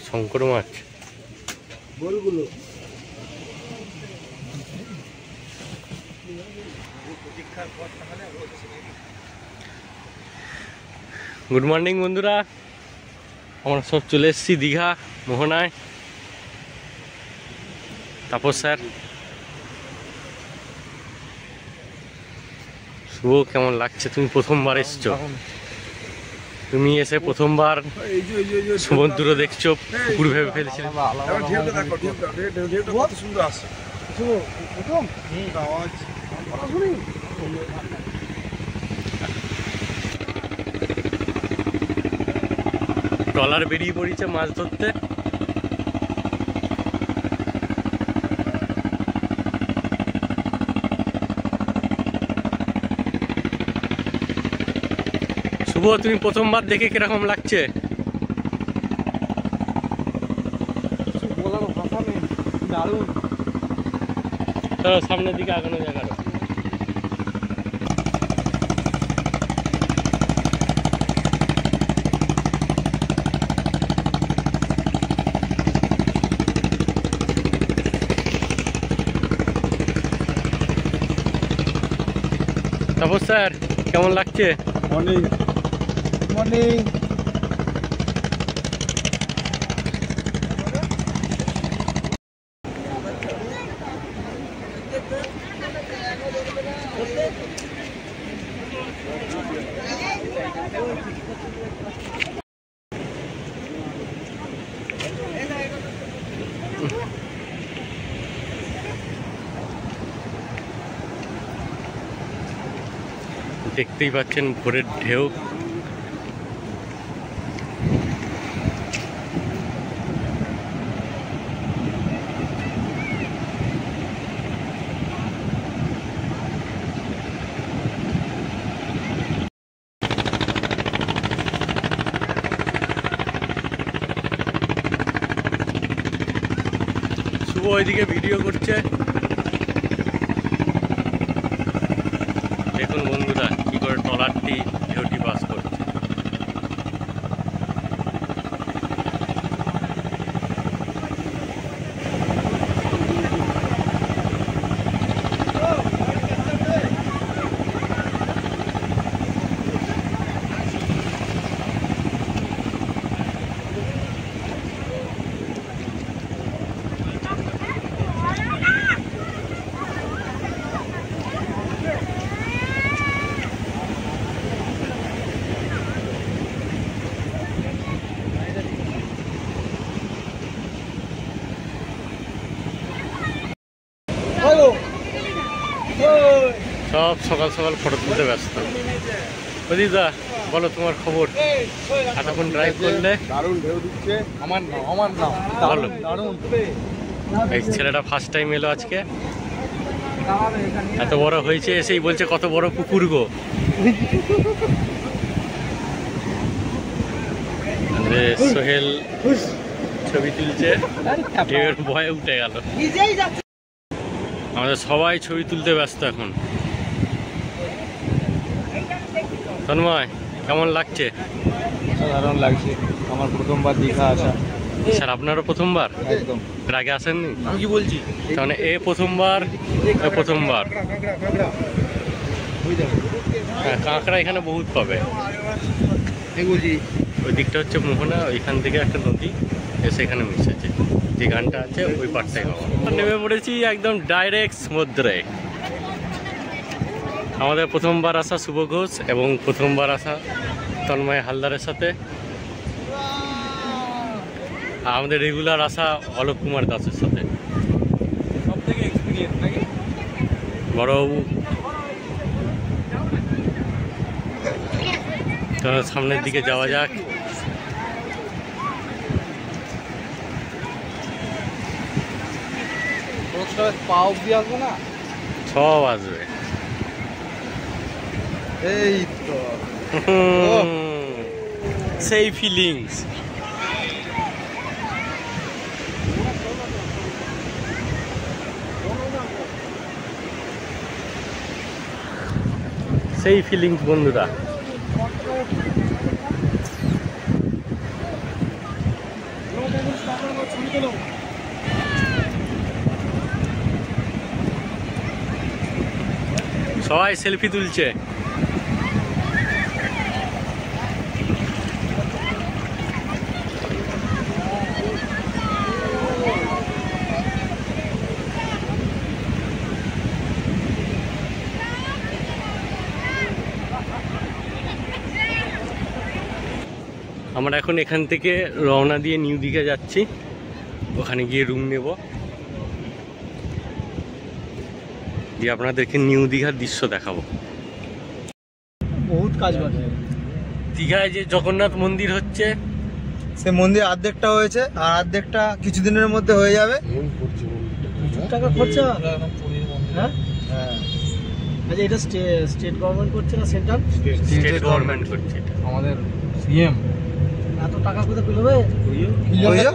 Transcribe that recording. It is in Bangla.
শঙ্কর মাছ বলগুলো গুড মর্নিং বন্ধুরা, আমরা সব চলে এসেছি দীঘা মোহনায়। তাপস স্যার, শুভ, কেমন লাগছে? তুমি প্রথমবার এসছো, তুমি এসে প্রথমবার সমুদ্র দেখছো, পুকুর ভেবে ফেলেছিলে। ট্রলার বেরিয়ে পড়েছে মাছ ধরতে। শুভ, তুমি প্রথমবার দেখে কিরকম লাগছে? সামনের দিকে আগানো জায়গা। তাপস স্যার, কেমন লাগছে? Morning morning. দেখতেই পাচ্ছেন ভোরের ঢেউ। শুভ ওইদিকে ভিডিও করছে, দেখুন বন্ধুরা কি করে ট্রলারটি ঢেউটি পাস করছে। সব সকাল সকাল ফটো তুলতে ব্যস্ত। দিদা বলো তোমার খবর, এতক্ষণ ড্রাইভ করলে? দারুণ ঢেউ দিচ্ছে। আমার নাম বলো। এই ছেলেটা ফার্স্ট টাইম এলো আজকে, এত বড় হয়েছে, এসেই বলছে কত বড় পুকুর গো। সোহেল ছবি তুলছে, ঢেউয়ের ভয়ে উঠে গেল। আমাদের সবাই ছবি তুলতে ব্যস্ত এখন। তন্ময়, কেমন লাগছে? দারুণ লাগছে, আমার প্রথমবার দীঘা আসা। স্যার, আপনারও প্রথমবার? একদম। এর আগে আসেননি? আমি কি বলছি, মানে এ প্রথমবার, প্রথমবার। হ্যাঁ, কাঁকড়া এখানে বহুত পাবে। ওই দিকটা হচ্ছে মোহনা, ওইখান থেকে একটা নদী এসে এখানে মিশেছে, যে গানটা আছে ওই পাড়টাই হওয়া। নেমে পড়েছি একদম ডাইরেক্ট সমুদ্রে। আমাদের প্রথমবার আসা শুভ ঘোষ এবং প্রথমবার আসা তন্ময় হালদারের সাথে, আমাদের রেগুলার আসা অলোক কুমার দাসের সাথে। সবথেকে এক্সপিরিয়েন্স নাকি বড়বাবু। সামনের দিকে যাওয়া যাক। পা অব্দি আসবো না? সব আসবে। এই তো সেই ফিলিংস। সেই ফিলিংস বন্ধুরা। সবাই সেলফি তুলছে। আমরা এখন এখান থেকে রওনা দিয়ে নিউ দীঘা যাচ্ছি, ওখানে গিয়ে রুম নেব, দিয়ে আপনাদেরকে নিউ দীঘার দৃশ্য দেখাবো। বহুত কাজ বাকি। দীঘায় যে জগন্নাথ মন্দির হচ্ছে, সে মন্দির অর্ধেকটা হয়েছে আর অর্ধেকটা কিছুদিনের মধ্যে হয়ে যাবে। টাকা খরচা। হ্যাঁ হ্যাঁ। আচ্ছা, এটা স্টেট গভর্নমেন্ট করছে না সেন্ট্রাল? স্টেট গভর্নমেন্ট করছে। আমাদের সিএম এত টাকা কোথায় পেলে হবে?